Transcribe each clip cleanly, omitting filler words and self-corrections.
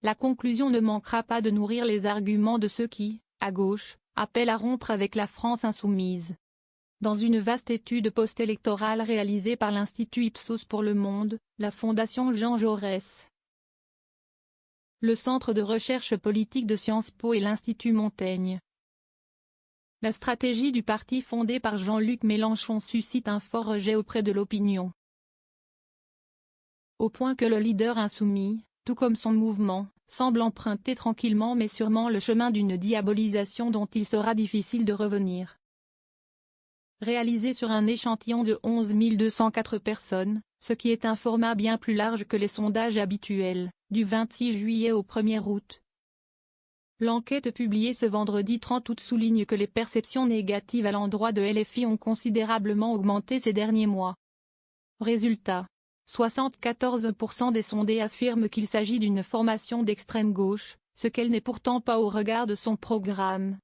la conclusion ne manquera pas de nourrir les arguments de ceux qui, à gauche, appellent à rompre avec la France insoumise. Dans une vaste étude post-électorale réalisée par l'Institut Ipsos pour le Monde, la Fondation Jean Jaurès, le Centre de recherche politique de Sciences Po et l'Institut Montaigne, la stratégie du parti fondé par Jean-Luc Mélenchon suscite un fort rejet auprès de l'opinion. Au point que le leader insoumis, tout comme son mouvement, semble emprunter tranquillement mais sûrement le chemin d'une diabolisation dont il sera difficile de revenir. Réalisé sur un échantillon de 11 204 personnes, ce qui est un format bien plus large que les sondages habituels, du 26 juillet au 1er août. L'enquête publiée ce vendredi 30 août souligne que les perceptions négatives à l'endroit de LFI ont considérablement augmenté ces derniers mois. Résultat. 74% des sondés affirment qu'il s'agit d'une formation d'extrême gauche, ce qu'elle n'est pourtant pas au regard de son programme.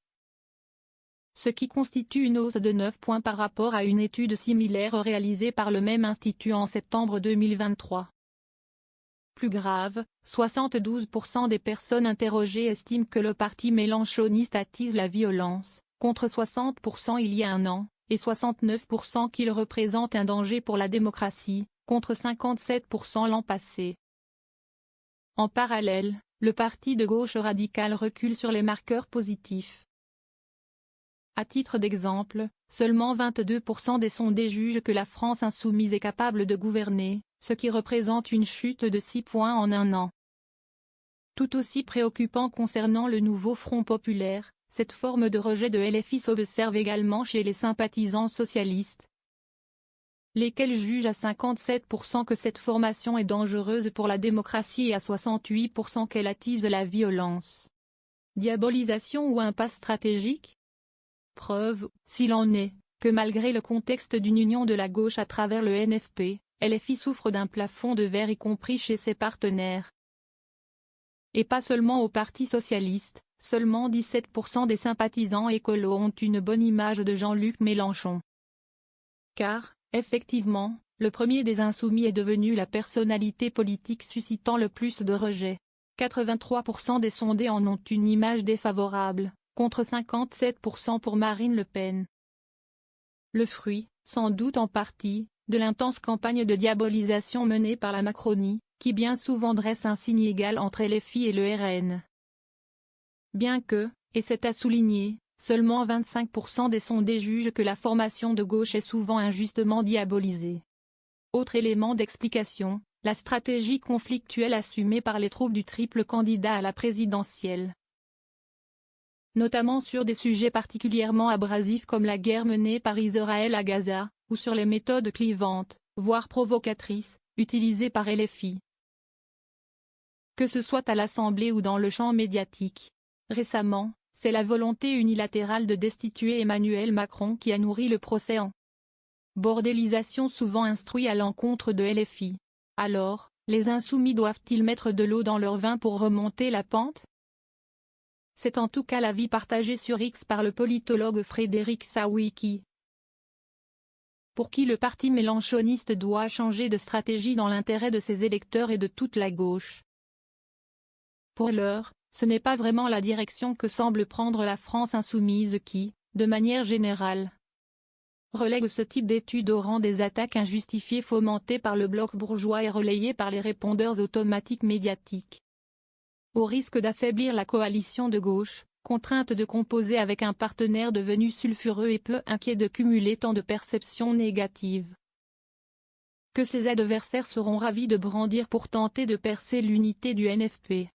Ce qui constitue une hausse de 9 points par rapport à une étude similaire réalisée par le même institut en septembre 2023. Plus grave, 72% des personnes interrogées estiment que le parti mélenchoniste attise la violence, contre 60% il y a un an, et 69% qu'il représente un danger pour la démocratie, contre 57% l'an passé. En parallèle, le parti de gauche radical recule sur les marqueurs positifs. À titre d'exemple, seulement 22% des sondés jugent que la France insoumise est capable de gouverner, ce qui représente une chute de 6 points en un an. Tout aussi préoccupant concernant le nouveau Front populaire, cette forme de rejet de LFI s'observe également chez les sympathisants socialistes, lesquels jugent à 57% que cette formation est dangereuse pour la démocratie et à 68% qu'elle attise la violence. Diabolisation ou impasse stratégique ? Preuve, s'il en est, que malgré le contexte d'une union de la gauche à travers le NFP, LFI souffre d'un plafond de verre y compris chez ses partenaires. Et pas seulement au Parti socialiste, seulement 17% des sympathisants écolos ont une bonne image de Jean-Luc Mélenchon. Car, effectivement, le premier des insoumis est devenu la personnalité politique suscitant le plus de rejet. 83% des sondés en ont une image défavorable, contre 57% pour Marine Le Pen. Le fruit, sans doute en partie, de l'intense campagne de diabolisation menée par la Macronie, qui bien souvent dresse un signe égal entre LFI et le RN. Bien que, et c'est à souligner, seulement 25% des sondés jugent que la formation de gauche est souvent injustement diabolisée. Autre élément d'explication, la stratégie conflictuelle assumée par les troupes du triple candidat à la présidentielle. Notamment sur des sujets particulièrement abrasifs comme la guerre menée par Israël à Gaza, ou sur les méthodes clivantes, voire provocatrices, utilisées par LFI. Que ce soit à l'Assemblée ou dans le champ médiatique. Récemment, c'est la volonté unilatérale de destituer Emmanuel Macron qui a nourri le procès en bordélisation souvent instruit à l'encontre de LFI. Alors, les insoumis doivent-ils mettre de l'eau dans leur vin pour remonter la pente ? C'est en tout cas l'avis partagé sur X par le politologue Frédéric Sawicki, pour qui le parti mélenchoniste doit changer de stratégie dans l'intérêt de ses électeurs et de toute la gauche. Pour l'heure, ce n'est pas vraiment la direction que semble prendre la France insoumise qui, de manière générale, relègue ce type d'études au rang des attaques injustifiées fomentées par le bloc bourgeois et relayées par les répondeurs automatiques médiatiques. Au risque d'affaiblir la coalition de gauche, contrainte de composer avec un partenaire devenu sulfureux et peu inquiet de cumuler tant de perceptions négatives, que ses adversaires seront ravis de brandir pour tenter de percer l'unité du NFP.